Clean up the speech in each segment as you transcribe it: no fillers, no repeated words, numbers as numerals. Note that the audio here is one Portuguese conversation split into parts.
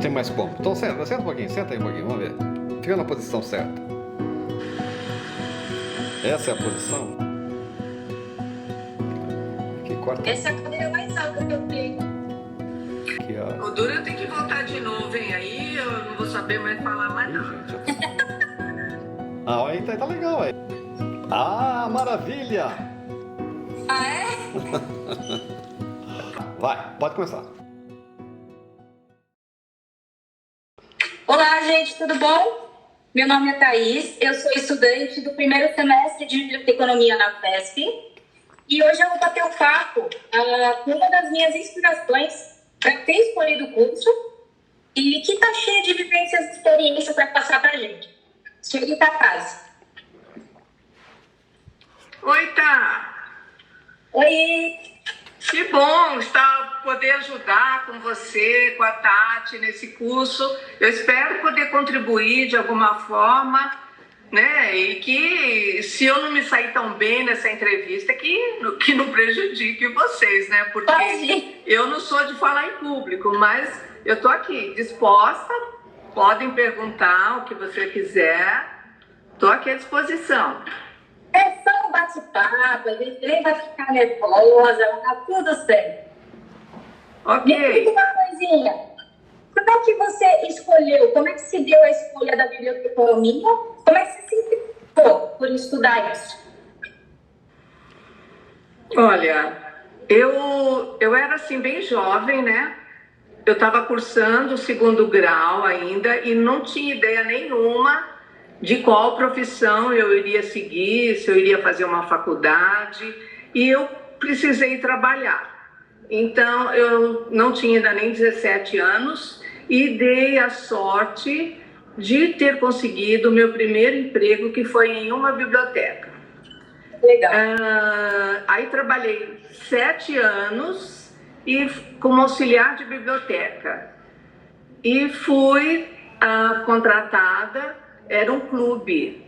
tem mais como. Então senta um pouquinho, senta aí um pouquinho, vamos ver. Fica na posição certa. Essa é a posição? Aqui, corta. Essa é a cadeira mais alta que eu tenho. Aqui, ó. O duro eu tenho que voltar de novo, hein? Aí eu não vou saber mais falar mais não. Ah, aí tá legal aí. Ah, maravilha! Ah, é? Vai, pode começar. Olá, gente, tudo bom? Meu nome é Thaís, eu sou estudante do primeiro semestre de Biblioteconomia na FESP e hoje eu vou bater um papo com uma das minhas inspirações para ter escolhido o curso e que está cheia de vivências e experiências para passar para a gente. Chegue Takase. Oi, Tá. Oi! Que bom poder ajudar com você, com a Tati nesse curso. Eu espero poder contribuir de alguma forma, né? E que se eu não me sair tão bem nessa entrevista, que não prejudique vocês, né? Porque eu não sou de falar em público, mas eu tô aqui disposta. Podem perguntar o que você quiser. Tô aqui à disposição. É só um bate-papo, a gente nem vai ficar nervosa, tá tudo certo. Ok. Me diga uma coisinha, como é que você escolheu, como é que se deu a escolha da biblioteconomia? Como é que você se interessou por estudar isso? Olha, eu era assim bem jovem, né? Eu estava cursando o segundo grau ainda e não tinha ideia nenhuma de qual profissão eu iria seguir, se eu iria fazer uma faculdade, e eu precisei trabalhar. Então, eu não tinha ainda nem 17 anos e dei a sorte de ter conseguido o meu primeiro emprego, que foi em uma biblioteca. Legal. Aí trabalhei 7 anos como auxiliar de biblioteca. E fui contratada. Era um clube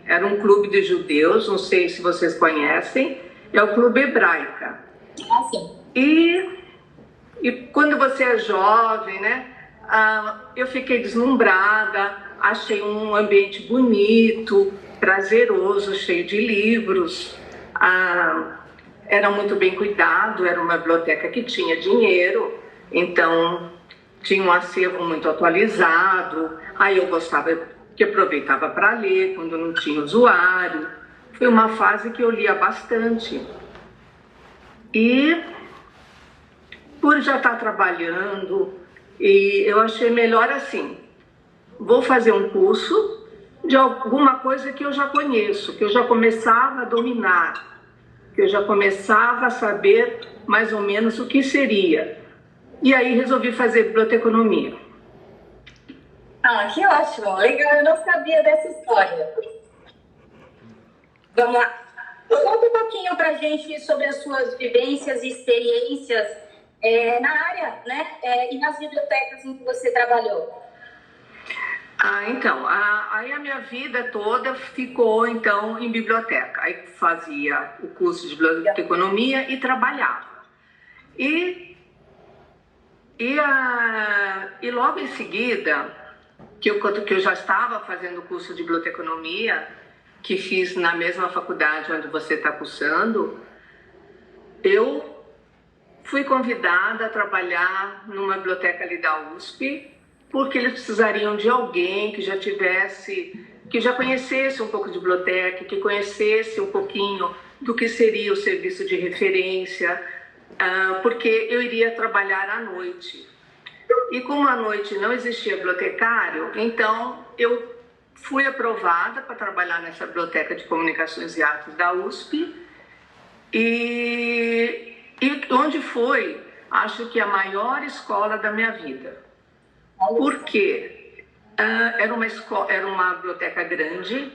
de judeus, não sei se vocês conhecem, é o Clube Hebraica. Ah, sim. E quando você é jovem, né, eu fiquei deslumbrada, achei um ambiente bonito, prazeroso, cheio de livros, era muito bem cuidado, era uma biblioteca que tinha dinheiro, então tinha um acervo muito atualizado, aí eu gostava, que aproveitava para ler quando não tinha usuário. Foi uma fase que eu lia bastante. E por já estar trabalhando, e eu achei melhor assim, vou fazer um curso de alguma coisa que eu já conheço, que eu já começava a dominar, que eu já começava a saber mais ou menos o que seria. E aí resolvi fazer biblioteconomia. Ah, que ótimo, legal, eu não sabia dessa história. Vamos lá. Conta um pouquinho pra gente sobre as suas vivências e experiências na área, né, e nas bibliotecas em que você trabalhou. Então, aí a minha vida toda ficou, então, em biblioteca. Aí fazia o curso de biblioteconomia e trabalhava. E logo em seguida, que eu já estava fazendo o curso de biblioteconomia, que fiz na mesma faculdade onde você está cursando, eu fui convidada a trabalhar numa biblioteca ali da USP, porque eles precisariam de alguém que já conhecesse um pouco de biblioteca, que conhecesse um pouquinho do que seria o serviço de referência, porque eu iria trabalhar à noite. E como à noite não existia bibliotecário, então eu fui aprovada para trabalhar nessa Biblioteca de Comunicações e Artes da USP, e onde foi, acho que a maior escola da minha vida. Porque era uma biblioteca grande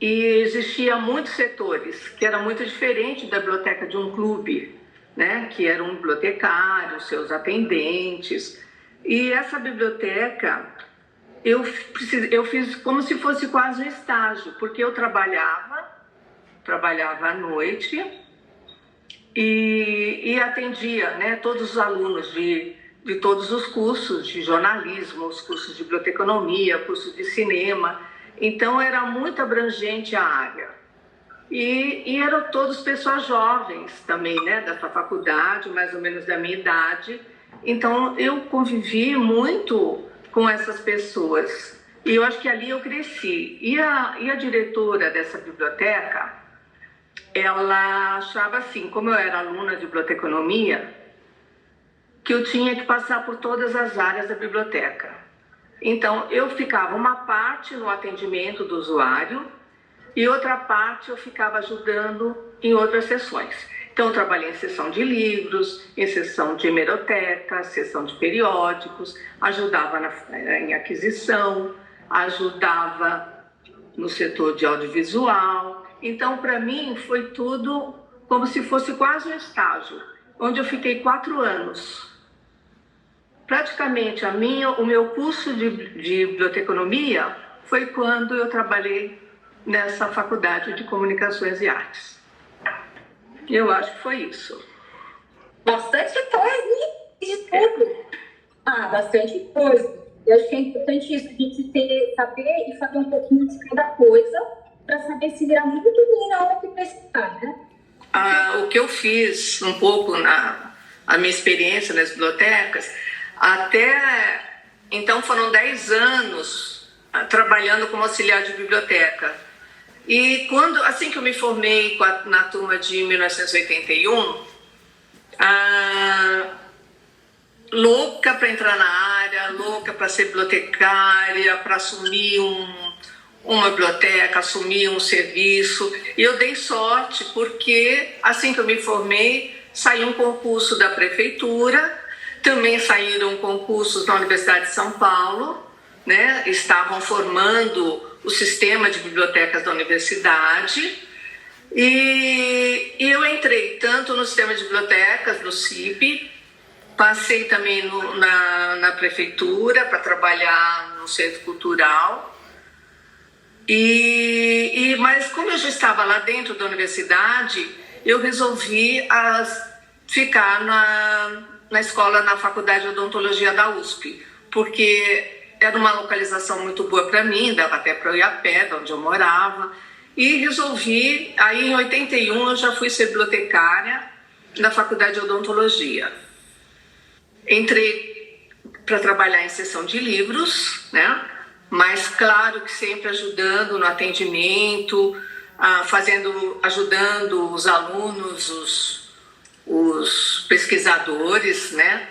e existia muitos setores, que era muito diferente da biblioteca de um clube, né? Que era um bibliotecário, seus atendentes. E essa biblioteca, eu fiz como se fosse quase um estágio, porque eu trabalhava à noite e atendia, né, todos os alunos de de todos os cursos de jornalismo, os cursos de biblioteconomia, cursos de cinema. Então, era muito abrangente a área. E eram todos pessoas jovens também, né, dessa faculdade, mais ou menos da minha idade. Então, eu convivi muito com essas pessoas. E eu acho que ali eu cresci. E a diretora dessa biblioteca, ela achava assim, como eu era aluna de biblioteconomia, que eu tinha que passar por todas as áreas da biblioteca. Então, eu ficava uma parte no atendimento do usuário e outra parte eu ficava ajudando em outras sessões. Então, eu trabalhei em sessão de livros, em sessão de hemeroteca, sessão de periódicos, ajudava em aquisição, ajudava no setor de audiovisual. Então, para mim, foi tudo como se fosse quase um estágio, onde eu fiquei 4 anos. Praticamente, o meu curso de biblioteconomia foi quando eu trabalhei nessa faculdade de Comunicações e Artes. Eu acho que foi isso. Bastante coisa, de tudo. Bastante coisa. Eu acho que é importante isso, a gente saber e saber um pouquinho de cada coisa, para saber se virar muito bem na hora que precisar, né? O que eu fiz um pouco a minha experiência nas bibliotecas, até então foram 10 anos trabalhando como auxiliar de biblioteca. E assim que eu me formei na turma de 1981, louca para entrar na área, louca para ser bibliotecária, para assumir uma biblioteca, assumir um serviço. E eu dei sorte porque assim que eu me formei, saiu um concurso da prefeitura, também saíram concursos na Universidade de São Paulo, né? Estavam formando o sistema de bibliotecas da universidade, e eu entrei tanto no sistema de bibliotecas, no CIP, passei também na prefeitura para trabalhar no centro cultural, mas como eu já estava lá dentro da universidade, eu resolvi ficar na escola, na Faculdade de Odontologia da USP, porque era uma localização muito boa para mim, dava até para eu ir a pé, de onde eu morava. E resolvi, aí em 81 eu já fui ser bibliotecária na Faculdade de Odontologia. Entrei para trabalhar em sessão de livros, né? Mas claro que sempre ajudando no atendimento, ajudando os alunos, os pesquisadores, né?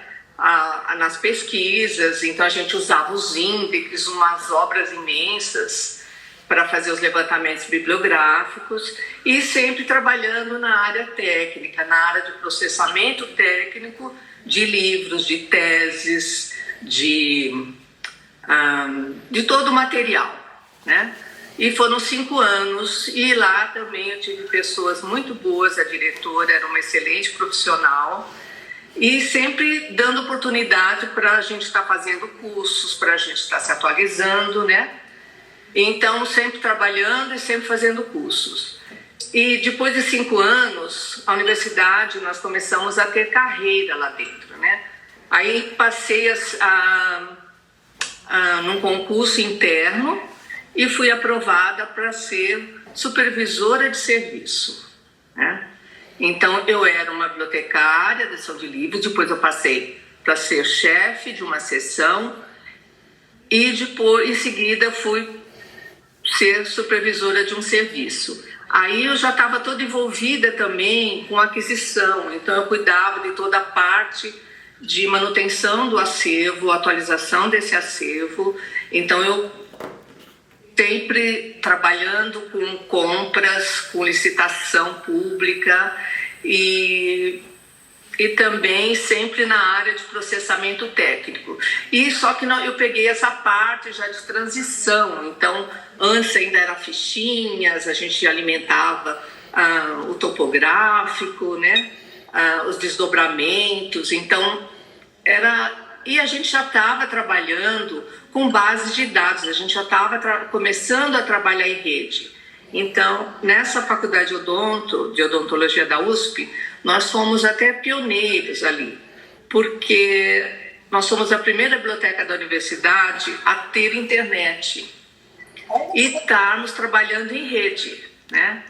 Nas pesquisas. Então a gente usava os índices, umas obras imensas para fazer os levantamentos bibliográficos, e sempre trabalhando na área técnica, na área de processamento técnico de livros, de teses, de todo o material, né? E foram 5 anos, e lá também eu tive pessoas muito boas. A diretora era uma excelente profissional, e sempre dando oportunidade para a gente estar fazendo cursos, para a gente estar se atualizando, né? Então, sempre trabalhando e sempre fazendo cursos. E depois de 5 anos, a universidade, nós começamos a ter carreira lá dentro, né? Aí passei num concurso interno e fui aprovada para ser supervisora de serviço, né? Então, eu era uma bibliotecária da sessão de livros, depois eu passei para ser chefe de uma seção e depois, em seguida, fui ser supervisora de um serviço. Aí eu já estava toda envolvida também com aquisição, então eu cuidava de toda a parte de manutenção do acervo, atualização desse acervo. Então eu sempre trabalhando com compras, com licitação pública e também sempre na área de processamento técnico. E só que eu peguei essa parte já de transição. Então, antes ainda era fichinhas, a gente alimentava o topográfico, né? Os desdobramentos. Então, e a gente já estava trabalhando com bases de dados, a gente já estava começando a trabalhar em rede. Então, nessa faculdade de odontologia da USP, nós fomos até pioneiros ali, porque nós somos a primeira biblioteca da universidade a ter internet e estarmos trabalhando em rede, né?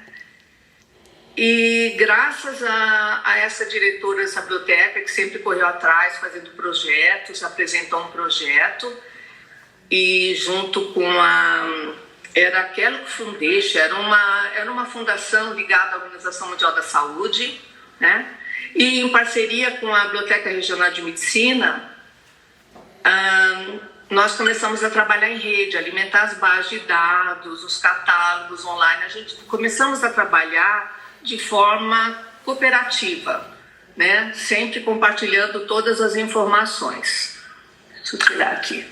E graças a essa diretora dessa biblioteca, que sempre correu atrás fazendo projetos, apresentou um projeto, e junto com era a Kellogg Foundation, era uma fundação ligada à Organização Mundial da Saúde, né? E em parceria com a Biblioteca Regional de Medicina, nós começamos a trabalhar em rede, alimentar as bases de dados, os catálogos online. A gente começamos a trabalhar de forma cooperativa, né? Sempre compartilhando todas as informações. Deixa eu tirar aqui.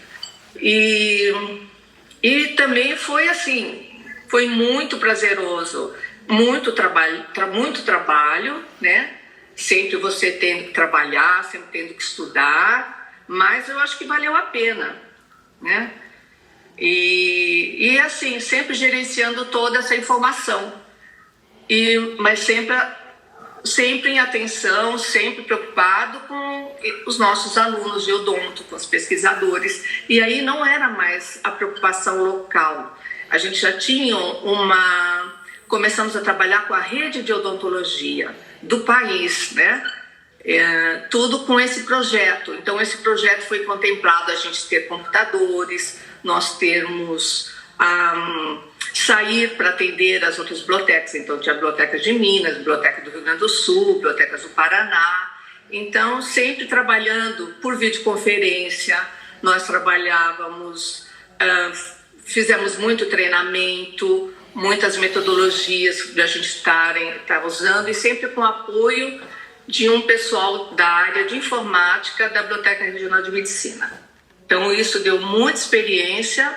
E também foi assim, foi muito prazeroso, muito trabalho, né? Sempre você tendo que trabalhar, sempre tendo que estudar, mas eu acho que valeu a pena, né? E assim, sempre gerenciando toda essa informação, mas sempre em atenção, sempre preocupado com os nossos alunos de odonto, com os pesquisadores. E aí não era mais a preocupação local. A gente já tinha começamos a trabalhar com a rede de odontologia do país, né? Tudo com esse projeto. Então, esse projeto foi contemplado a gente ter computadores, nós termos sair para atender as outras bibliotecas. Então, tinha bibliotecas de Minas, biblioteca do Rio Grande do Sul, bibliotecas do Paraná. Então, sempre trabalhando por videoconferência, nós trabalhávamos, fizemos muito treinamento, muitas metodologias que a gente estava usando, e sempre com apoio de um pessoal da área de informática da Biblioteca Regional de Medicina. Então, isso deu muita experiência,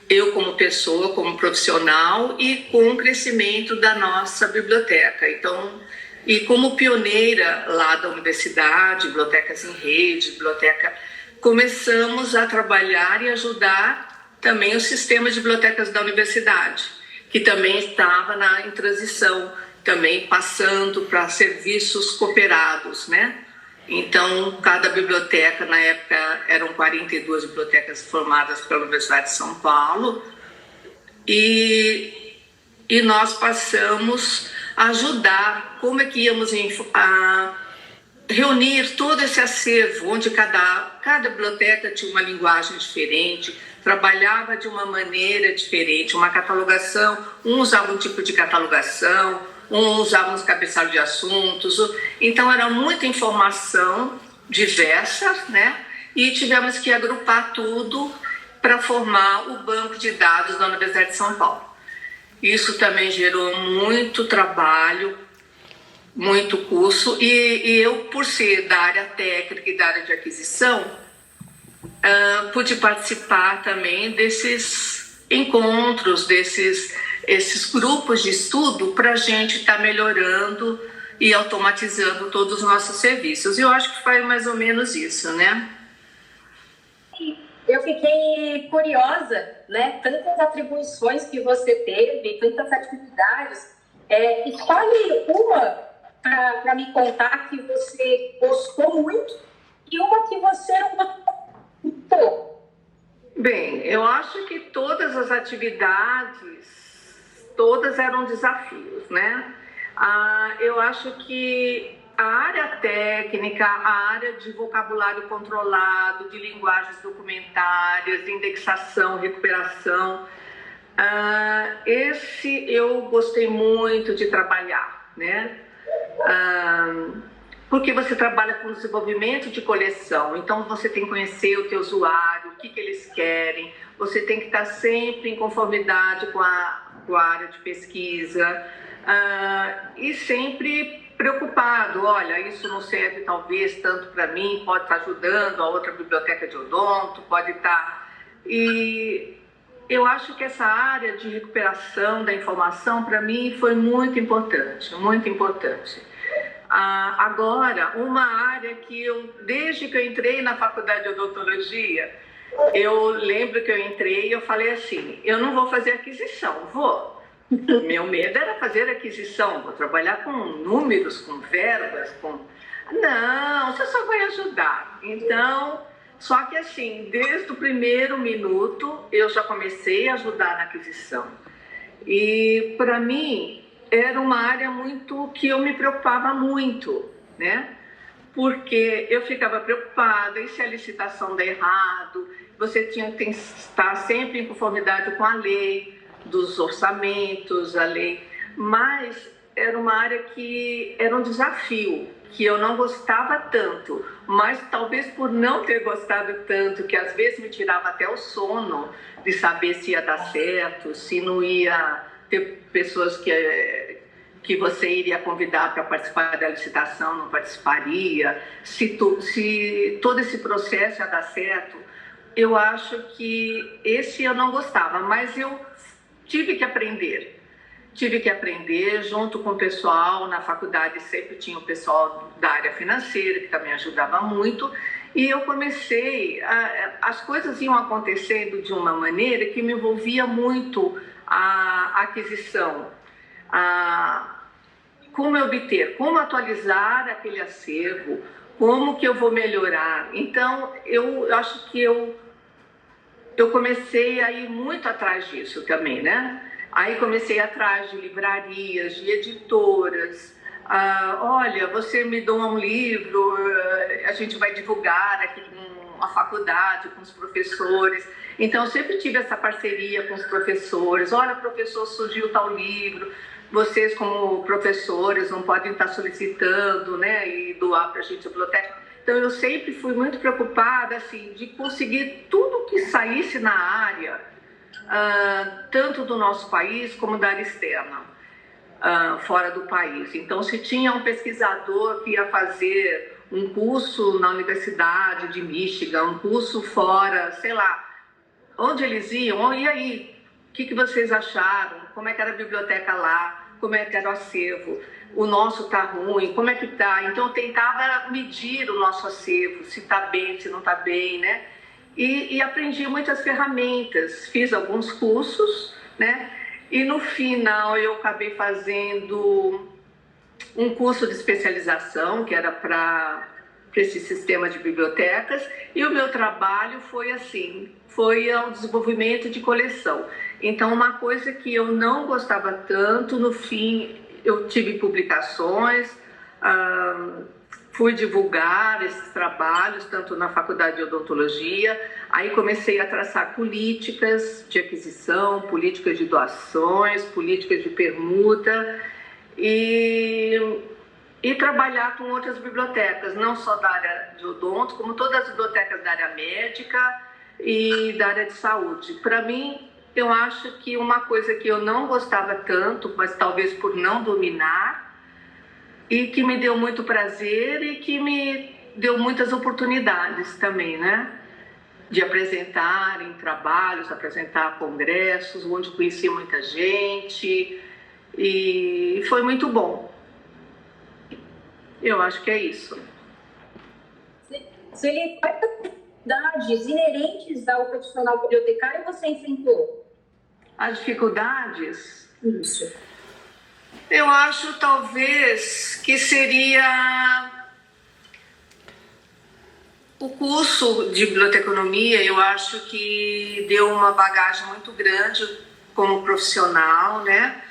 eu como pessoa, como profissional, e com o crescimento da nossa biblioteca. Então, e como pioneira lá da universidade, bibliotecas em rede, começamos a trabalhar e ajudar também o sistema de bibliotecas da universidade, que também estava em transição, também passando para serviços cooperados, né? Então, cada biblioteca, na época, eram 42 bibliotecas formadas pela Universidade de São Paulo, e nós passamos a ajudar como é que íamos a reunir todo esse acervo, onde cada biblioteca tinha uma linguagem diferente, trabalhava de uma maneira diferente, uma catalogação, um usava um tipo de catalogação, um usava uns cabeçalhos de assuntos. Então, era muita informação diversa, né? E tivemos que agrupar tudo para formar o banco de dados da Universidade de São Paulo. Isso também gerou muito trabalho, muito curso, e eu, por ser da área técnica e da área de aquisição, pude participar também desses encontros, esses grupos de estudo, para a gente estar melhorando e automatizando todos os nossos serviços. E eu acho que foi mais ou menos isso, né? Eu fiquei curiosa, né? Tantas atribuições que você teve, tantas atividades. Escolhe uma para me contar que você gostou muito e uma que você não gostou muito. Bem, eu acho que todas as atividades, todas eram desafios, né? Eu acho que a área técnica, a área de vocabulário controlado, de linguagens documentárias, de indexação, recuperação, esse eu gostei muito de trabalhar, né? Porque você trabalha com desenvolvimento de coleção, então você tem que conhecer o teu usuário, o que eles querem, você tem que estar sempre em conformidade com a área de pesquisa, e sempre preocupado, olha, isso não serve talvez tanto para mim, pode estar ajudando a outra biblioteca de odonto, pode estar... E eu acho que essa área de recuperação da informação, para mim, foi muito importante, muito importante. Agora, uma área que desde que eu entrei na faculdade de odontologia, eu lembro que eu entrei e eu falei assim, eu não vou fazer aquisição, vou. Meu medo era fazer aquisição, vou trabalhar com números, com verbas, Não, você só vai ajudar. Então, só que assim, desde o primeiro minuto, eu já comecei a ajudar na aquisição. E para mim, era uma área muito que eu me preocupava muito, né? Porque eu ficava preocupada, e se a licitação der errado, você tinha que estar sempre em conformidade com a lei, dos orçamentos, a lei, mas era uma área que era um desafio, que eu não gostava tanto, mas talvez por não ter gostado tanto, que às vezes me tirava até o sono de saber se ia dar certo, se não ia ter pessoas que você iria convidar para participar da licitação, não participaria, se todo esse processo ia dar certo. Eu acho que esse eu não gostava, mas eu tive que aprender. Tive que aprender junto com o pessoal. Na faculdade sempre tinha o pessoal da área financeira, que também ajudava muito. E eu comecei, as coisas iam acontecendo de uma maneira que me envolvia muito a aquisição, como obter, como atualizar aquele acervo, como que eu vou melhorar. Então, eu acho que eu comecei a ir muito atrás disso também, né? Aí comecei atrás de livrarias, de editoras. Olha, você me doa um livro, a gente vai divulgar aqui com a faculdade, com os professores. Então, eu sempre tive essa parceria com os professores. Olha, professor, surgiu tal livro. Vocês, como professores, não podem estar solicitando, né, e doar para a gente a biblioteca. Então, eu sempre fui muito preocupada, assim, de conseguir tudo que saísse na área, tanto do nosso país como da área externa, fora do país. Então, se tinha um pesquisador que ia fazer um curso na Universidade de Michigan, um curso fora, sei lá, onde eles iam, e aí, o que vocês acharam? Como é que era a biblioteca lá? Como é que era o acervo? O nosso tá ruim, como é que tá? Então, eu tentava medir o nosso acervo, se tá bem, se não tá bem, né? E aprendi muitas ferramentas, fiz alguns cursos, né? E no final eu acabei fazendo um curso de especialização, que era para esse sistema de bibliotecas, e o meu trabalho foi assim, foi o desenvolvimento de coleção. Então, uma coisa que eu não gostava tanto, no fim, eu tive publicações, fui divulgar esses trabalhos, tanto na faculdade de odontologia, aí comecei a traçar políticas de aquisição, políticas de doações, políticas de permuta, e trabalhar com outras bibliotecas, não só da área de odonto, como todas as bibliotecas da área médica e da área de saúde. Para mim, eu acho que uma coisa que eu não gostava tanto, mas talvez por não dominar, e que me deu muito prazer e que me deu muitas oportunidades também, né? De apresentar em trabalhos, apresentar congressos, onde conheci muita gente, e foi muito bom. Eu acho que é isso. Sueli, quais dificuldades inerentes ao profissional bibliotecário você enfrentou? As dificuldades? Isso. Eu acho, talvez, que seria o curso de biblioteconomia. Eu acho que deu uma bagagem muito grande como profissional, né?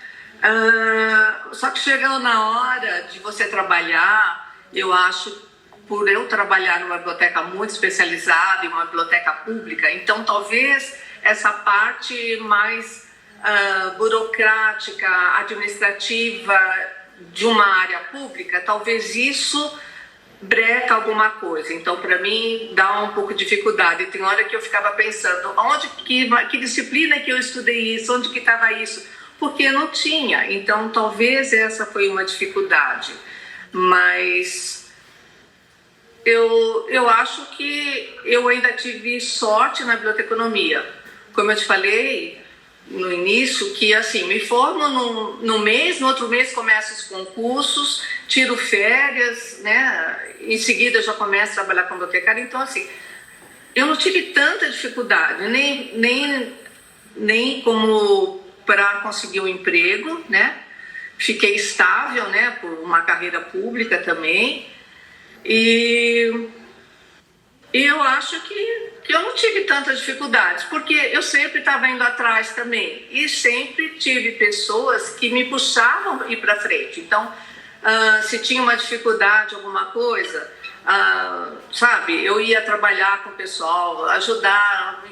Só que chegando na hora de você trabalhar, eu acho, por eu trabalhar numa biblioteca muito especializada, em uma biblioteca pública, então talvez essa parte mais burocrática, administrativa de uma área pública, talvez isso breca alguma coisa. Então, para mim, dá um pouco de dificuldade. Tem hora que eu ficava pensando, que disciplina que eu estudei isso, onde que estava isso? Porque não tinha. Então, talvez essa foi uma dificuldade. Mas eu acho que eu ainda tive sorte na biblioteconomia. Como eu te falei no início, que assim, me formo no mês, no outro mês começo os concursos, tiro férias, né? Em seguida eu já começo a trabalhar como bibliotecária. Então, assim, eu não tive tanta dificuldade, nem como para conseguir um emprego, né? Fiquei estável, né? Por uma carreira pública também. E eu acho que eu não tive tantas dificuldades, porque eu sempre estava indo atrás também. E sempre tive pessoas que me puxavam a ir para frente. Então, se tinha uma dificuldade, alguma coisa, sabe, eu ia trabalhar com o pessoal, ajudar.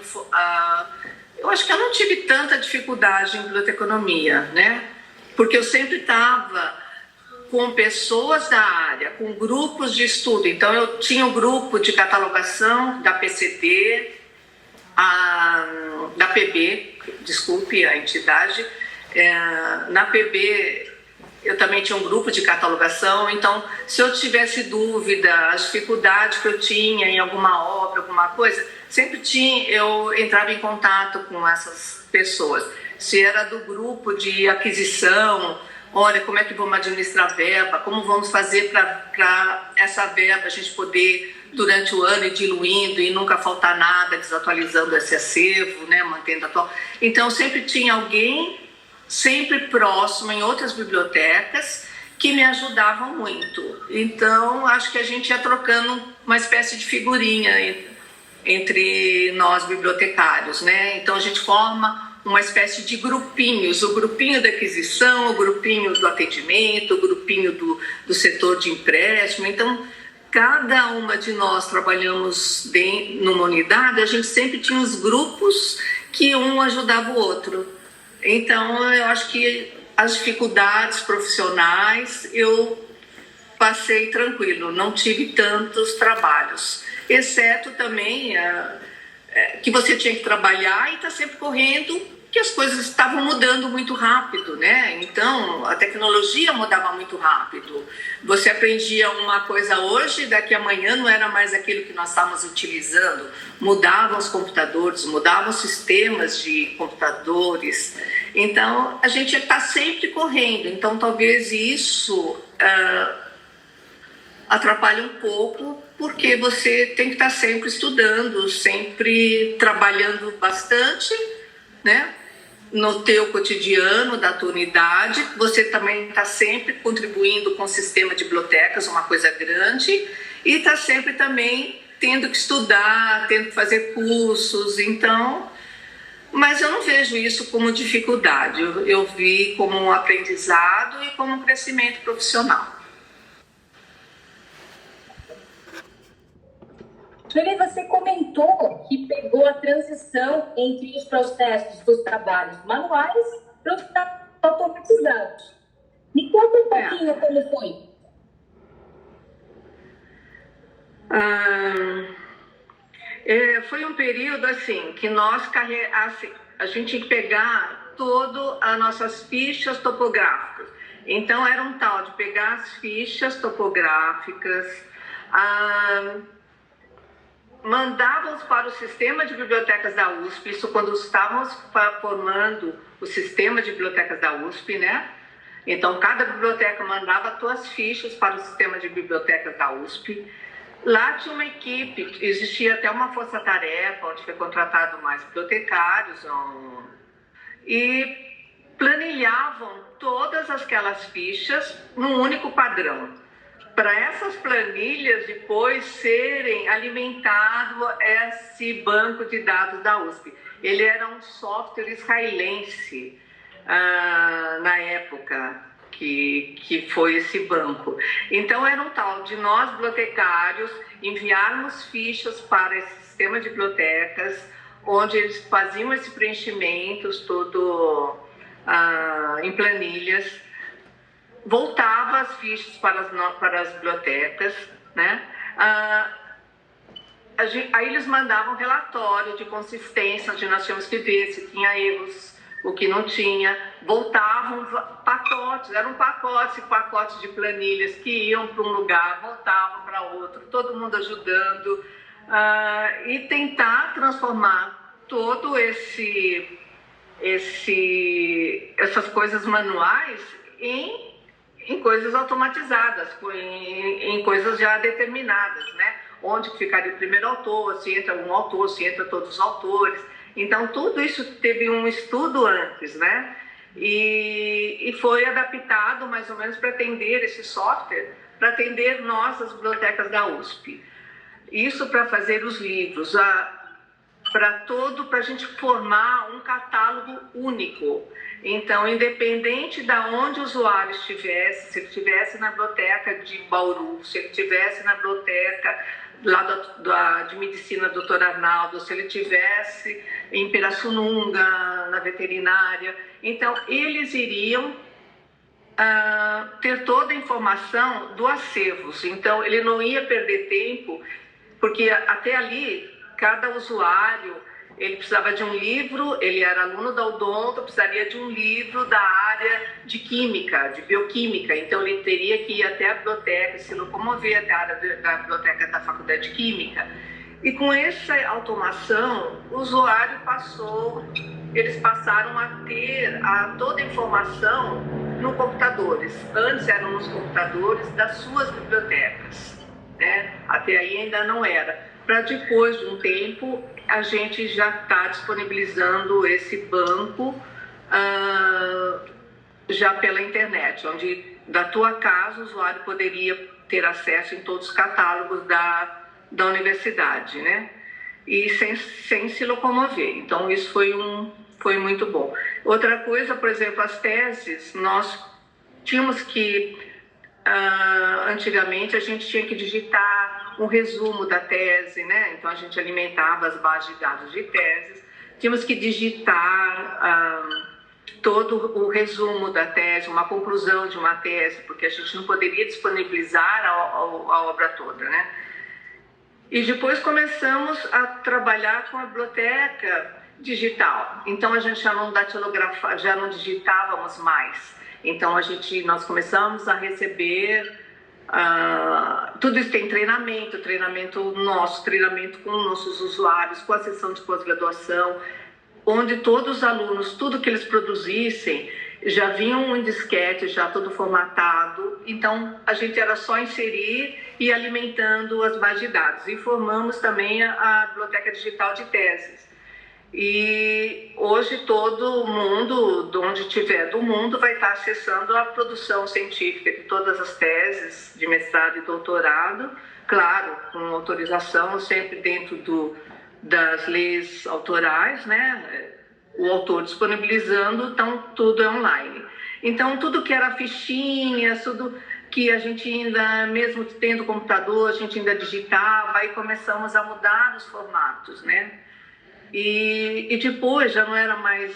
Eu acho que eu não tive tanta dificuldade em biblioteconomia, né? Porque eu sempre estava com pessoas da área, com grupos de estudo. Então, eu tinha um grupo de catalogação da PCD, da PB, desculpe a entidade. Na PB, eu também tinha um grupo de catalogação. Então, se eu tivesse dúvida, as dificuldades que eu tinha em alguma obra, alguma coisa, sempre eu entrava em contato com essas pessoas. Se era do grupo de aquisição, olha, como é que vamos administrar a verba, como vamos fazer para essa verba a gente poder, durante o ano, ir diluindo e nunca faltar nada, desatualizando esse acervo, né, mantendo atual. Então, sempre tinha alguém, sempre próximo em outras bibliotecas, que me ajudavam muito. Então, acho que a gente ia trocando uma espécie de figurinha entre nós bibliotecários, né? Então, a gente forma uma espécie de grupinhos, o grupinho da aquisição, o grupinho do atendimento, o grupinho do setor de empréstimo. Então, cada uma de nós trabalhamos numa unidade, a gente sempre tinha os grupos que um ajudava o outro. Então, eu acho que as dificuldades profissionais eu passei tranquilo, não tive tantos trabalhos, exceto também que você tinha que trabalhar e estar sempre correndo, que as coisas estavam mudando muito rápido, né? Então, a tecnologia mudava muito rápido. Você aprendia uma coisa hoje, daqui a amanhã não era mais aquilo que nós estávamos utilizando. Mudavam os computadores, mudavam os sistemas de computadores. Então, a gente está sempre correndo. Então, talvez isso atrapalhe um pouco, porque você tem que estar sempre estudando, sempre trabalhando bastante, né? No teu cotidiano, da tua unidade. Você também está sempre contribuindo com o sistema de bibliotecas, uma coisa grande, e está sempre também tendo que estudar, tendo que fazer cursos. Então, mas eu não vejo isso como dificuldade, eu vi como um aprendizado e como um crescimento profissional. Sueli, você comentou que pegou a transição entre os processos dos trabalhos manuais para os automatizados. Me conta um pouquinho como foi. Foi um período assim que a gente tinha que pegar todas as nossas fichas topográficas. Então era um tal de pegar as fichas topográficas, mandávamos para o sistema de bibliotecas da USP, isso quando estávamos formando o sistema de bibliotecas da USP, né? Então, cada biblioteca mandava as suas fichas para o sistema de bibliotecas da USP. Lá tinha uma equipe, existia até uma força-tarefa, onde foi contratado mais bibliotecários, e planilhavam todas aquelas fichas num único padrão, para essas planilhas depois serem alimentado esse banco de dados da USP. Ele era um software israelense na época que foi esse banco. Então era um tal de nós bibliotecários enviarmos fichas para esse sistema de bibliotecas, onde eles faziam esse preenchimento todo em planilhas, voltava as fichas para as bibliotecas, né? Aí eles mandavam relatório de consistência, onde nós tínhamos que ver se tinha erros, o que não tinha. Voltavam pacotes, eram pacotes de planilhas que iam para um lugar, voltavam para outro, todo mundo ajudando, e tentar transformar todo essas coisas manuais em coisas automatizadas, em coisas já determinadas, né? Onde ficaria o primeiro autor, se entra um autor, se entra todos os autores. Então, tudo isso teve um estudo antes, né? E foi adaptado mais ou menos para atender esse software para atender nós, as bibliotecas da USP. Isso para fazer os livros, para a gente formar um catálogo único. Então, independente de onde o usuário estivesse, se ele estivesse na biblioteca de Bauru, se ele estivesse na biblioteca lá de medicina Dr. Arnaldo, se ele estivesse em Pirassununga, na veterinária, então eles iriam ter toda a informação do acervos. Então, ele não ia perder tempo, porque até ali, cada usuário, ele precisava de um livro, ele era aluno da Odonto, precisaria de um livro da área de química, de bioquímica. Então, ele teria que ir até a biblioteca, se locomover até a área da biblioteca da Faculdade de Química. E com essa automação, o usuário eles passaram a ter toda a informação no computadores. Antes eram nos computadores das suas bibliotecas, né? Até aí ainda não era. Para depois de um tempo, a gente já está disponibilizando esse banco já pela internet, onde da tua casa o usuário poderia ter acesso em todos os catálogos da universidade, né? E sem se locomover. Então, isso foi muito bom. Outra coisa, por exemplo, as teses, nós tínhamos que, antigamente, a gente tinha que digitar um resumo da tese, né? Então, a gente alimentava as bases de dados de teses, tínhamos que digitar todo o resumo da tese, uma conclusão de uma tese, porque a gente não poderia disponibilizar a obra toda, né? E depois começamos a trabalhar com a biblioteca digital. Então, a gente já não digitávamos mais. Então, nós começamos a receber... tudo isso tem treinamento nosso, treinamento com nossos usuários, com a sessão de pós-graduação, onde todos os alunos, tudo que eles produzissem, já vinham em disquete, já tudo formatado. Então, a gente era só inserir e alimentando as bases de dados. E formamos também a Biblioteca Digital de Teses. E hoje todo mundo, de onde estiver do mundo, vai estar acessando a produção científica de todas as teses de mestrado e doutorado, claro, com autorização, sempre dentro das leis autorais, né? O autor disponibilizando, então tudo é online. Então, tudo que era fichinhas, tudo que a gente ainda, mesmo tendo computador, a gente ainda digitava, e começamos a mudar os formatos, né? E depois já não era mais,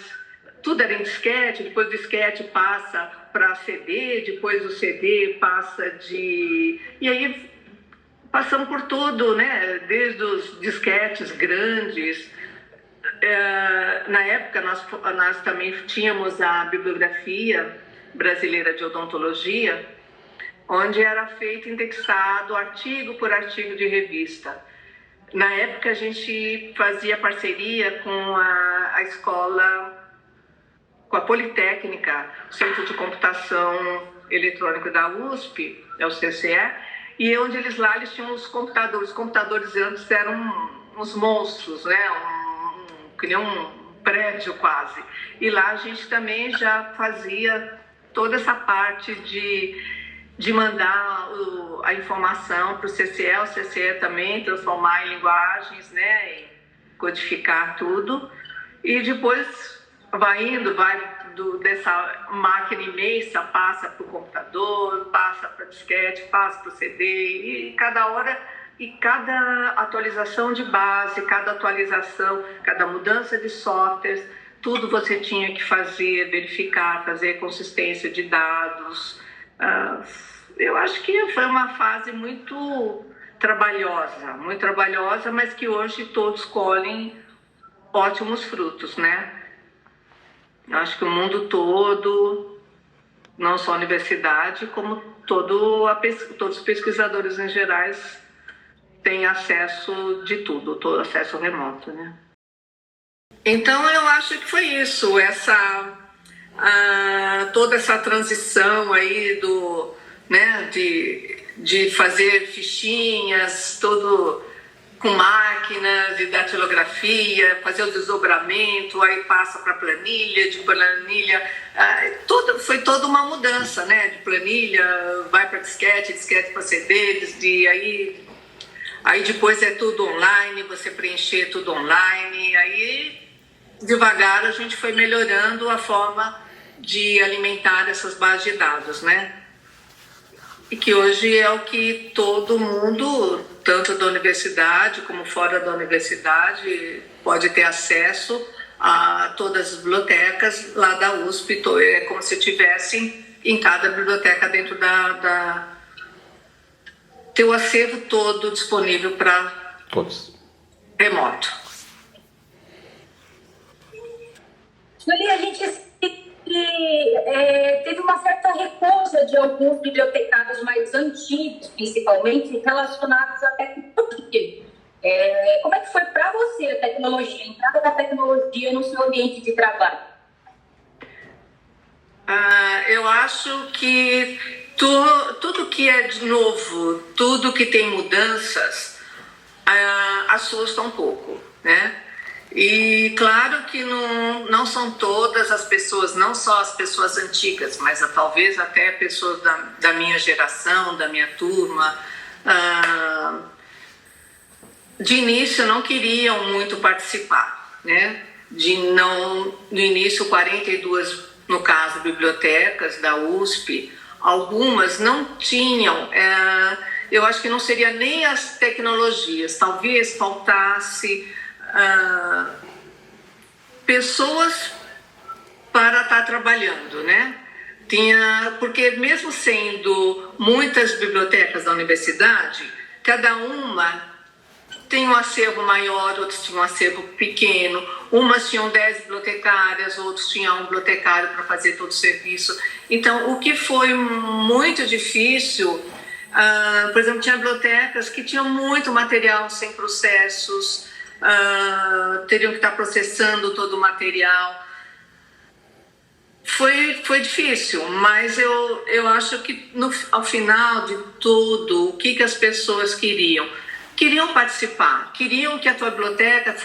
tudo era em disquete, depois do disquete passa para CD, depois do CD passa e aí passamos por tudo, né? Desde os disquetes grandes. Na época nós também tínhamos a bibliografia brasileira de odontologia, onde era feito indexado artigo por artigo de revista. Na época a gente fazia parceria com a escola, com a Politécnica, o Centro de Computação Eletrônica da USP, é o CCE, e onde eles tinham os computadores. Os computadores antes eram uns monstros, né? Que nem um prédio quase. E lá a gente também já fazia toda essa parte de mandar a informação para o CCE também transformar em linguagens, né, e codificar tudo. E depois vai dessa máquina imensa, passa para o computador, passa para disquete, passa para o CD, e cada hora, e cada atualização de base, cada atualização, cada mudança de softwares, tudo você tinha que fazer, verificar, fazer consistência de dados. Eu acho que foi uma fase muito trabalhosa, mas que hoje todos colhem ótimos frutos, né? Eu acho que o mundo todo, não só a universidade, como todos os pesquisadores em gerais têm acesso de tudo, todo acesso remoto, né? Então eu acho que foi isso, toda essa transição aí de fazer fichinhas, com máquinas de datilografia, fazer o desdobramento, aí passa para planilha, de planilha, foi toda uma mudança, né? De planilha, vai para disquete, disquete para CD, aí depois é tudo online, você preencher tudo online, aí devagar a gente foi melhorando a forma de alimentar essas bases de dados, né? E que hoje é o que todo mundo, tanto da universidade como fora da universidade, pode ter acesso a todas as bibliotecas lá da USP. É como se tivessem em cada biblioteca dentro ter o acervo todo disponível para todos. Remoto. Julie, a gente teve uma certa recusa de alguns bibliotecários mais antigos, principalmente, relacionados à tecnologia. Como é que foi para você a tecnologia, a entrada da tecnologia no seu ambiente de trabalho? Eu acho que tudo que é de novo, tudo que tem mudanças, assusta um pouco, né? E claro que não são todas as pessoas, não só as pessoas antigas, mas talvez até pessoas da minha geração, da minha turma, de início não queriam muito participar, né? No início, 42, no caso, bibliotecas da USP, algumas não tinham, eu acho que não seria nem as tecnologias, talvez faltasse pessoas para estar trabalhando, né? Porque mesmo sendo muitas bibliotecas da universidade, cada uma tem um acervo maior, outros tinham um acervo pequeno, umas tinham 10 bibliotecárias, outros tinham um bibliotecário para fazer todo o serviço. Então, o que foi muito difícil, por exemplo, tinha bibliotecas que tinham muito material sem processos, teriam que estar processando todo o material. Foi difícil, mas eu acho que ao final de tudo, o que as pessoas queriam? Queriam participar, queriam que a tua biblioteca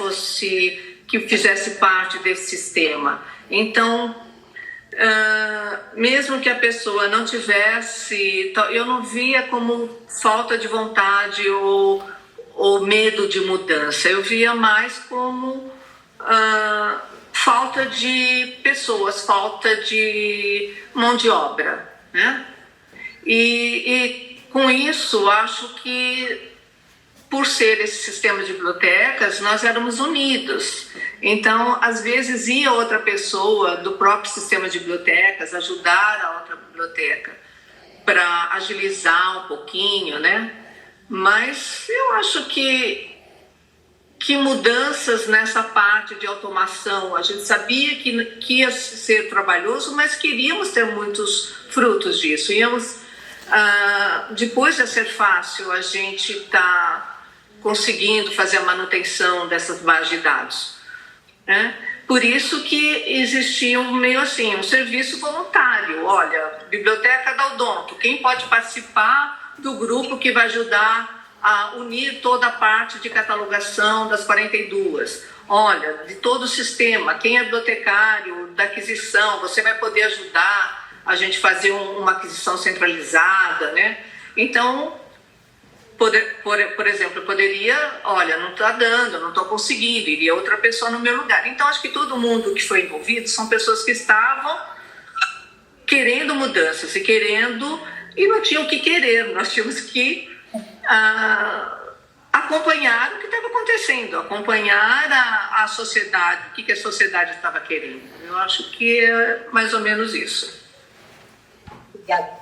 que fizesse parte desse sistema. Então, mesmo que a pessoa não tivesse, eu não via como falta de vontade ou medo de mudança, eu via mais como falta de pessoas, falta de mão de obra, né? E com isso, acho que por ser esse sistema de bibliotecas, nós éramos unidos. Então, às vezes ia outra pessoa do próprio sistema de bibliotecas ajudar a outra biblioteca para agilizar um pouquinho, né? Mas eu acho que mudanças nessa parte de automação, a gente sabia que ia ser trabalhoso, mas queríamos ter muitos frutos disso. Depois de ser fácil, a gente está conseguindo fazer a manutenção dessas bases de dados, né? Por isso que existia meio assim, um serviço voluntário. Olha, Biblioteca da Odonto, quem pode participar do grupo que vai ajudar a unir toda a parte de catalogação das 42? Olha, de todo o sistema, quem é bibliotecário da aquisição, você vai poder ajudar a gente fazer uma aquisição centralizada, né? Então, por exemplo, eu poderia, olha, não está dando, não estou conseguindo, iria outra pessoa no meu lugar. Então, acho que todo mundo que foi envolvido são pessoas que estavam querendo mudanças e não tinham o que querer, nós tínhamos que acompanhar o que estava acontecendo, acompanhar a sociedade, o que a sociedade estava querendo. Eu acho que é mais ou menos isso. Obrigada.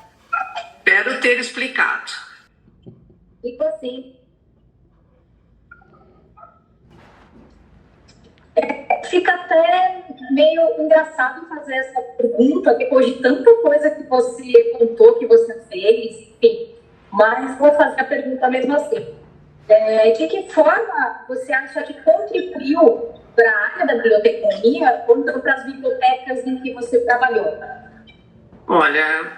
Espero ter explicado. E você? Fica até meio engraçado fazer essa pergunta depois de tanta coisa que você contou, que você fez, enfim. Mas vou fazer a pergunta mesmo assim. De que forma você acha que contribuiu para a área da biblioteconomia ou então para as bibliotecas em que você trabalhou? Olha,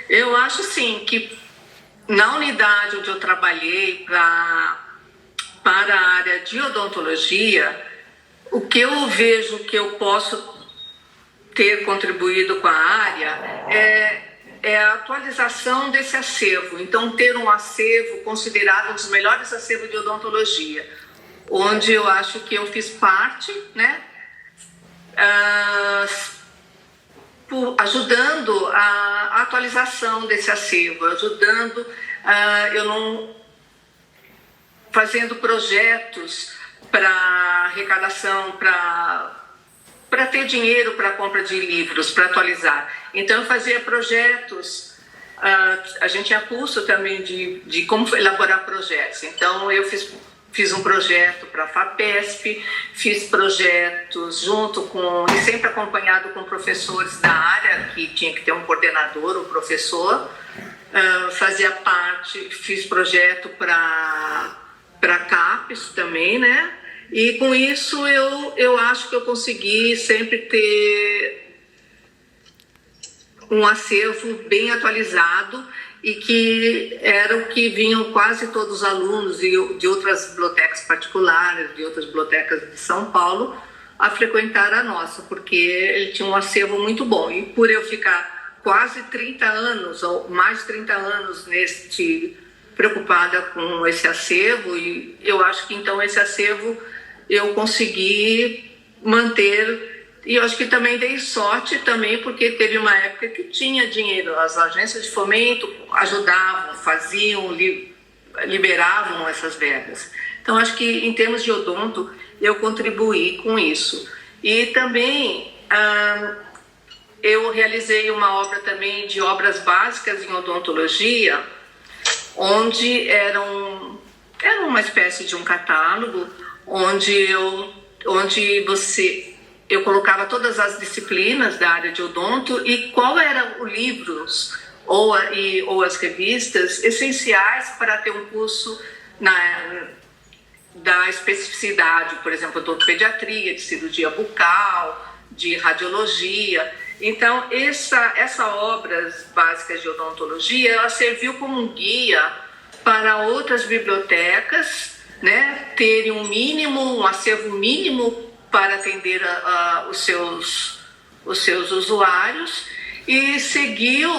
eu acho sim que na unidade onde eu trabalhei para a área de odontologia, o que eu vejo que eu posso ter contribuído com a área é a atualização desse acervo. Então, ter um acervo considerado um dos melhores acervos de odontologia, onde eu acho que eu fiz parte, né, ajudando a atualização desse acervo, ajudando, fazendo projetos para arrecadação, para ter dinheiro para a compra de livros, para atualizar. Então, eu fazia projetos, a gente tinha curso também de como elaborar projetos. Então, eu fiz um projeto para a FAPESP, fiz projetos junto com, e sempre acompanhado com professores da área, que tinha que ter um coordenador, um professor. Fazia parte, fiz projeto para CAPES também, né? E com isso eu acho que eu consegui sempre ter um acervo bem atualizado e que era o que vinham quase todos os alunos de outras bibliotecas particulares, de outras bibliotecas de São Paulo, a frequentar a nossa, porque ele tinha um acervo muito bom. E por eu ficar quase 30 anos, ou mais de 30 anos preocupada com esse acervo, e eu acho que então esse acervo eu consegui manter, e eu acho que também dei sorte também, porque teve uma época que tinha dinheiro, as agências de fomento ajudavam, faziam, liberavam essas verbas. Então acho que em termos de odonto eu contribuí com isso. E também eu realizei uma obra também de obras básicas em odontologia, onde era uma espécie de um catálogo, onde eu colocava todas as disciplinas da área de odonto e qual eram os livros ou as revistas essenciais para ter um curso da especificidade, por exemplo, odontopediatria, de cirurgia bucal, de radiologia. Então, essa obras básicas de odontologia, ela serviu como um guia para outras bibliotecas, né, terem um acervo mínimo para atender os seus usuários, e seguiu,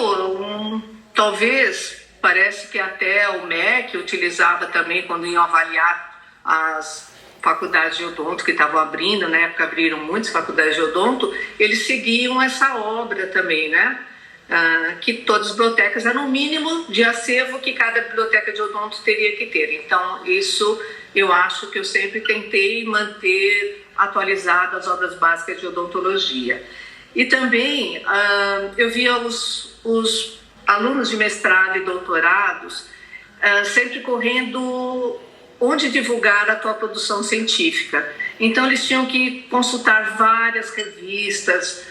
talvez, parece que até o MEC utilizava também quando iam avaliar as faculdades de odonto que estavam abrindo, na época abriram muitas faculdades de odonto, eles seguiam essa obra também, né? Que todas as bibliotecas eram o mínimo de acervo que cada biblioteca de odonto teria que ter. Então, isso eu acho que eu sempre tentei manter atualizado as obras básicas de odontologia. E também eu via os alunos de mestrado e doutorados sempre correndo onde divulgar a tua produção científica. Então, eles tinham que consultar várias revistas,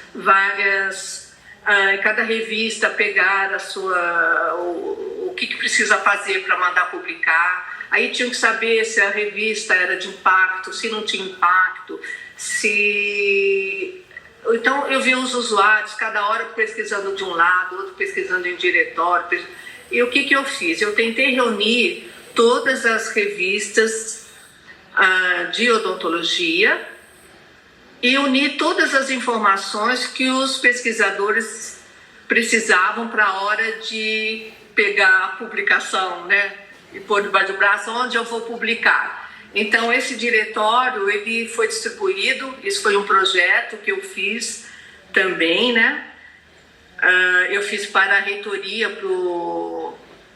cada revista pegar o que precisa fazer para mandar publicar. Aí tinham que saber se a revista era de impacto, se não tinha impacto, Então, eu vi os usuários, cada hora pesquisando de um lado, outro pesquisando em diretório. E o que eu fiz? Eu tentei reunir todas as revistas de odontologia e unir todas as informações que os pesquisadores precisavam para a hora de pegar a publicação, né? E pôr debaixo do braço onde eu vou publicar. Então, esse diretório, ele foi distribuído, isso foi um projeto que eu fiz também, né? Eu fiz para a reitoria,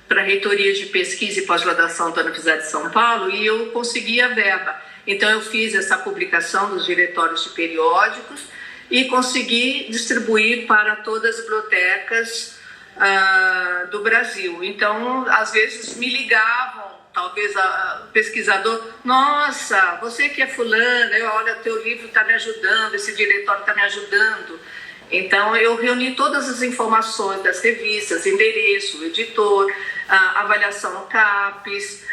para a reitoria de pesquisa e pós-graduação da Universidade de São Paulo, e eu consegui a verba. Então, eu fiz essa publicação dos diretórios de periódicos e consegui distribuir para todas as bibliotecas do Brasil. Então, às vezes me ligavam, talvez o pesquisador, nossa, você que é fulana, olha, teu livro está me ajudando, esse diretório está me ajudando. Então, eu reuni todas as informações das revistas, endereço, editor, avaliação CAPES,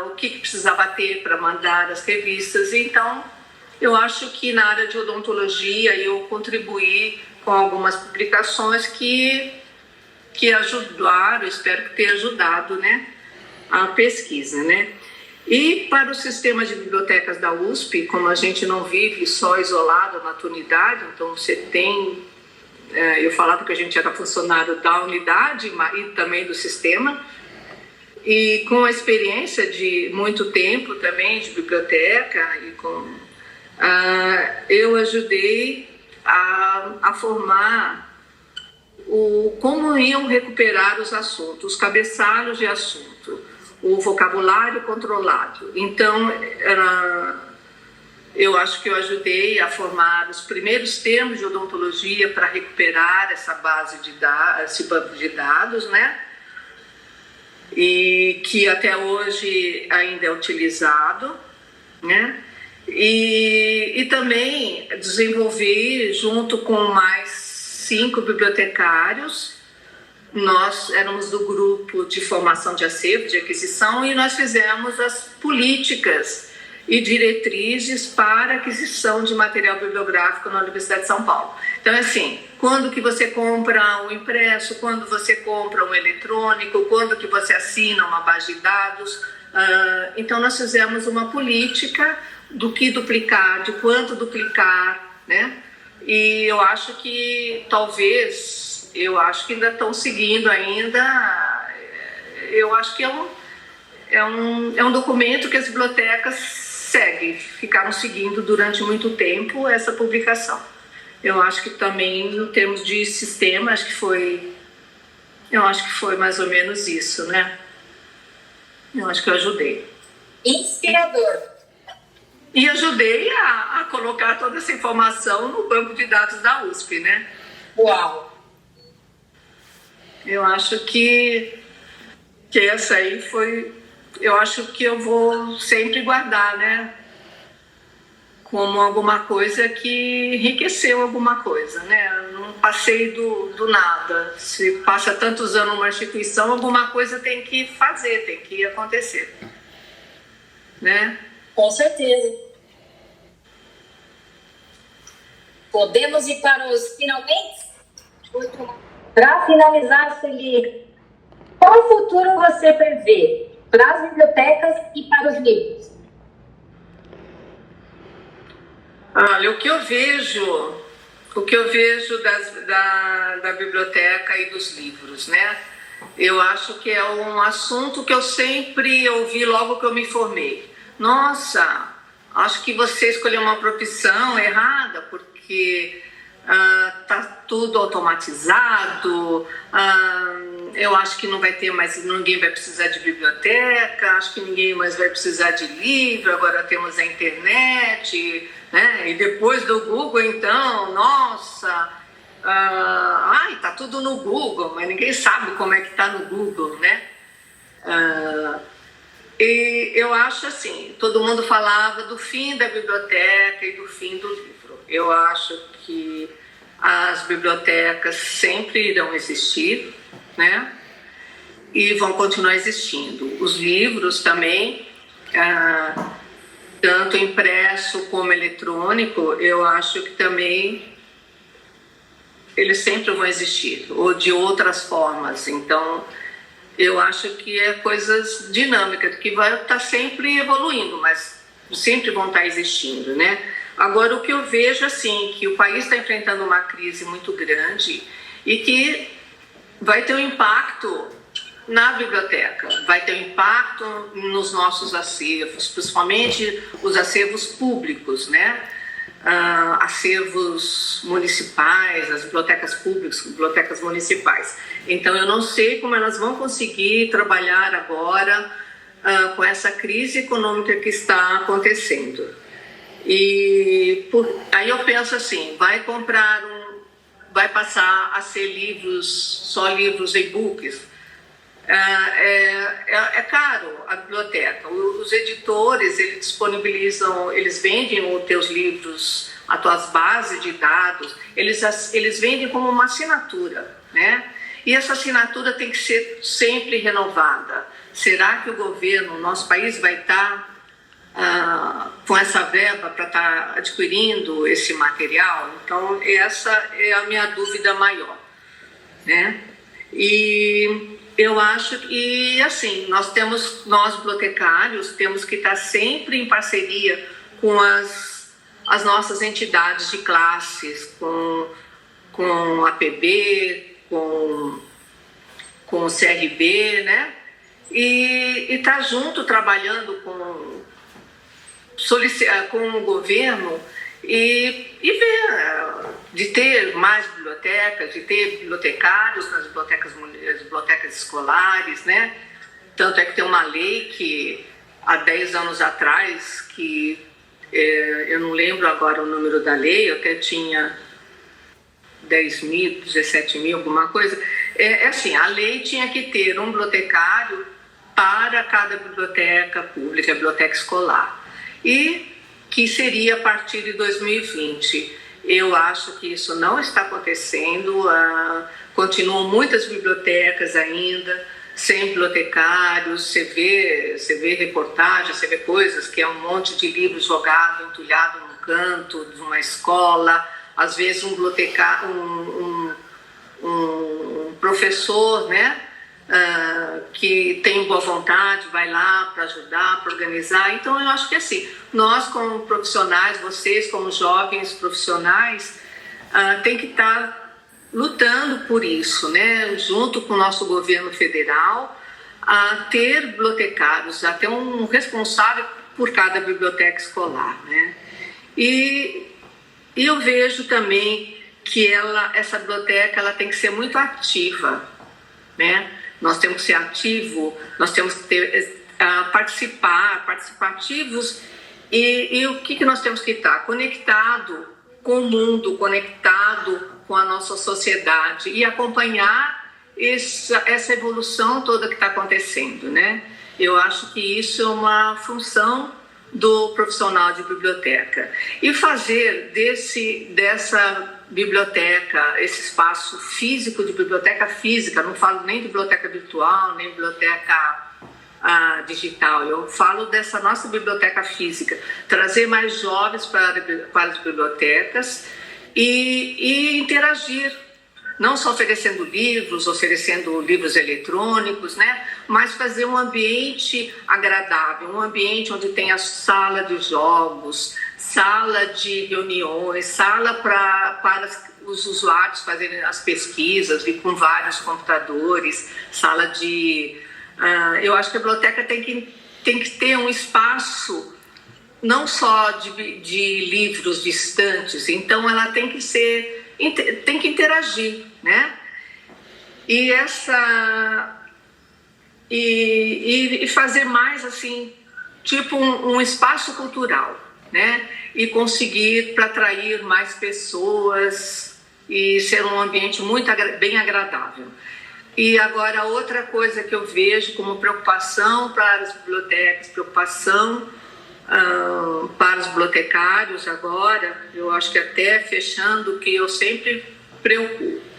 o que precisava ter para mandar as revistas. Então, eu acho que na área de odontologia eu contribuí com algumas publicações que ajudaram, espero que tenha ajudado, né, a pesquisa, né? E para o sistema de bibliotecas da USP, como a gente não vive só isolado na tua unidade, então você tem, eu falava que a gente era funcionário da unidade e também do sistema, e com a experiência de muito tempo também de biblioteca, eu ajudei a formar como iam recuperar os assuntos, os cabeçalhos de assunto, o vocabulário controlado. Então, eu acho que eu ajudei a formar os primeiros termos de odontologia para recuperar essa base de dados, esse banco de dados, né? E que até hoje ainda é utilizado, né? E também desenvolvi, junto com mais 5 bibliotecários, nós éramos do grupo de formação de acervo, de aquisição, e nós fizemos as políticas e diretrizes para aquisição de material bibliográfico na Universidade de São Paulo. Então, assim, quando que você compra um impresso, quando você compra um eletrônico, quando que você assina uma base de dados. Então, nós fizemos uma política do que duplicar, de quanto duplicar, né? E eu acho que eu acho que ainda estão seguindo ainda, eu acho que é um documento que as bibliotecas ficaram seguindo durante muito tempo essa publicação. Eu acho que também, em termos de sistema, eu acho que foi mais ou menos isso, né? Eu acho que eu ajudei. Inspirador. E ajudei a colocar toda essa informação no banco de dados da USP, né? Uau! Eu acho que essa aí foi... Eu acho que eu vou sempre guardar, né? Como alguma coisa que enriqueceu alguma coisa, né? Eu não passei do nada. Se passa tantos anos numa instituição, alguma coisa tem que fazer, tem que acontecer, né? Com certeza. Podemos ir para os finalmente? Para finalizar, Celi, qual futuro você prevê para as bibliotecas e para os livros? Olha, o que eu vejo da biblioteca e dos livros, né? Eu acho que é um assunto que eu sempre ouvi logo que eu me formei. Nossa, acho que você escolheu uma profissão errada, porque tá tudo automatizado, eu acho que não vai ter mais, ninguém vai precisar de biblioteca, acho que ninguém mais vai precisar de livro, agora temos a internet, né? E depois do Google, então, nossa, tá tudo no Google, mas ninguém sabe como é que tá no Google, né? E eu acho assim, todo mundo falava do fim da biblioteca e do fim do livro. Eu acho que as bibliotecas sempre irão existir, né? E vão continuar existindo. Os livros também, tanto impresso como eletrônico, eu acho que também eles sempre vão existir, ou de outras formas. Então, eu acho que é coisas dinâmicas, que vai estar sempre evoluindo, mas sempre vão estar existindo, né? Agora, o que eu vejo, assim, que o país está enfrentando uma crise muito grande e que vai ter um impacto na biblioteca, vai ter um impacto nos nossos acervos, principalmente os acervos públicos, né? Acervos municipais, as bibliotecas públicas, bibliotecas municipais. Então, eu não sei como elas vão conseguir trabalhar agora com essa crise econômica que está acontecendo. E aí eu penso assim, vai passar a ser só livros e-books. É caro a biblioteca. Os editores, eles disponibilizam, eles vendem os teus livros, as tuas bases de dados, eles vendem como uma assinatura, né? E essa assinatura tem que ser sempre renovada. Será que o governo, nosso país, vai estar com essa verba para estar adquirindo esse material? Então, essa é a minha dúvida maior, né? E Eu acho que, assim, nós bibliotecários, temos que estar sempre em parceria com as nossas entidades de classes, com a PB, com o CRB, né? E estar junto, trabalhando com o governo e ver, de ter mais bibliotecas, de ter bibliotecários nas bibliotecas escolares, né? Tanto é que tem uma lei que, há 10 anos atrás, que eu não lembro agora o número da lei, eu até tinha 10 mil, 17 mil, alguma coisa. Assim, a lei tinha que ter um bibliotecário para cada biblioteca pública, biblioteca escolar. E que seria a partir de 2020. Eu acho que isso não está acontecendo, continuam muitas bibliotecas ainda sem bibliotecários, você vê reportagens, você vê coisas que é um monte de livros jogado, entulhado num canto de uma escola, às vezes um bibliotecário, um professor, né? Que tem boa vontade, vai lá para ajudar, para organizar. Então eu acho que assim, nós como profissionais, vocês como jovens profissionais, tem que estar lutando por isso, né? Junto com o nosso governo federal, a ter bibliotecários, a ter um responsável por cada biblioteca escolar, né? E eu vejo também que essa biblioteca ela tem que ser muito ativa, né? Nós temos que ser ativos, nós temos que participativos e o que nós temos que estar? Conectado com o mundo, conectado com a nossa sociedade e acompanhar essa evolução toda que está acontecendo, né? Eu acho que isso é uma função do profissional de biblioteca e fazer dessa biblioteca, esse espaço físico de biblioteca física, não falo nem de biblioteca virtual, nem biblioteca digital, eu falo dessa nossa biblioteca física, trazer mais jovens para as bibliotecas e interagir, não só oferecendo livros eletrônicos, né? Mas fazer um ambiente agradável, um ambiente onde tenha sala de jogos, sala de reuniões, sala para os usuários fazerem as pesquisas e com vários computadores, sala de... eu acho que a biblioteca tem que ter um espaço não só de livros distantes, então ela tem que interagir, né? E fazer mais assim, tipo um espaço cultural, né? E conseguir para atrair mais pessoas e ser um ambiente bem agradável. E agora outra coisa que eu vejo como preocupação para as bibliotecas, preocupação para os bibliotecários agora, eu acho que até fechando, que eu sempre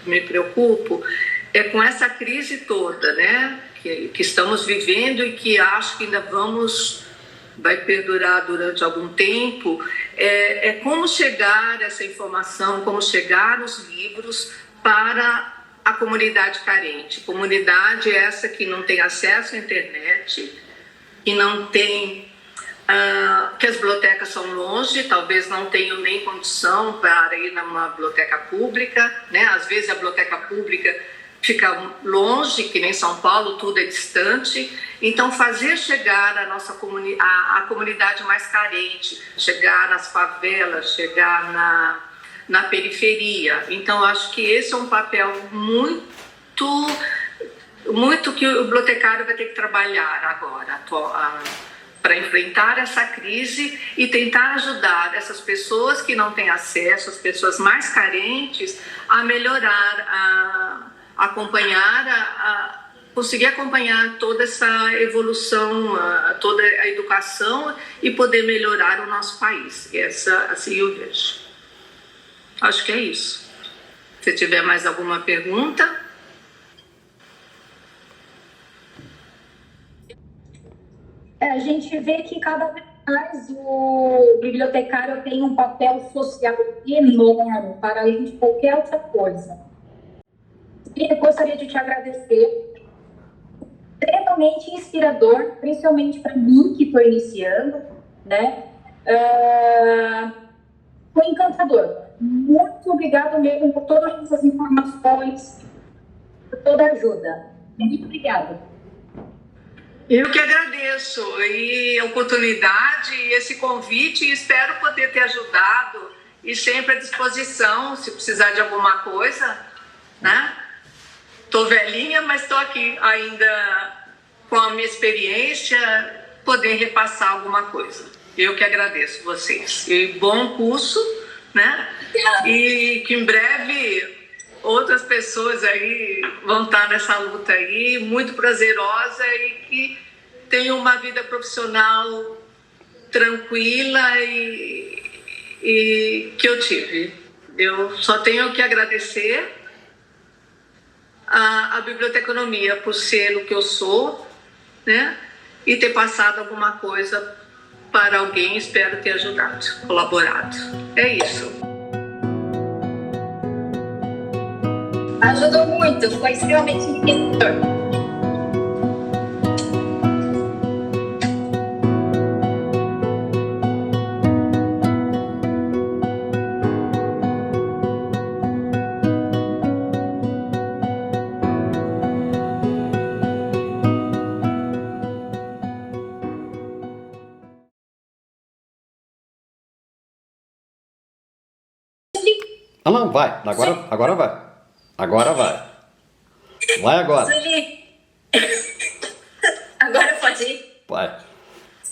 me preocupo, é com essa crise toda, né, que estamos vivendo e que acho que ainda vai perdurar durante algum tempo, é como chegar essa informação, como chegar os livros para a comunidade carente. Comunidade essa que não tem acesso à internet, que não tem... que as bibliotecas são longe, talvez não tenham nem condição para ir numa biblioteca pública, né? Às vezes a biblioteca pública fica longe, que nem São Paulo, tudo é distante. Então, fazer chegar a comunidade mais carente, chegar nas favelas, chegar na periferia. Então, acho que esse é um papel muito que o bibliotecário vai ter que trabalhar agora, para enfrentar essa crise e tentar ajudar essas pessoas que não têm acesso, as pessoas mais carentes, a melhorar, conseguir acompanhar toda essa evolução, toda a educação e poder melhorar o nosso país. Assim eu vejo. Acho que é isso. Se tiver mais alguma pergunta... A gente vê que cada vez mais o bibliotecário tem um papel social enorme, para além de qualquer outra coisa. E eu gostaria de te agradecer extremamente inspirador, principalmente para mim que estou iniciando, né? Foi encantador. Muito obrigado mesmo por todas essas informações, por toda a ajuda. Muito obrigada. Eu que agradeço a oportunidade e esse convite e espero poder ter ajudado e sempre à disposição se precisar de alguma coisa, né? Estou velhinha, mas estou aqui ainda com a minha experiência, poder repassar alguma coisa. Eu que agradeço vocês. E bom curso, né? E que em breve outras pessoas aí vão estar nessa luta aí, muito prazerosa e que tenham uma vida profissional tranquila e que eu tive. Eu só tenho que agradecer a biblioteconomia por ser o que eu sou, né? E ter passado alguma coisa para alguém, espero ter ajudado, colaborado. É isso. Ajudou muito, foi extremamente enriquecedor. Ah, não, vai. Agora vai. Agora vai. Vai agora. Sueli, agora pode ir? Vai.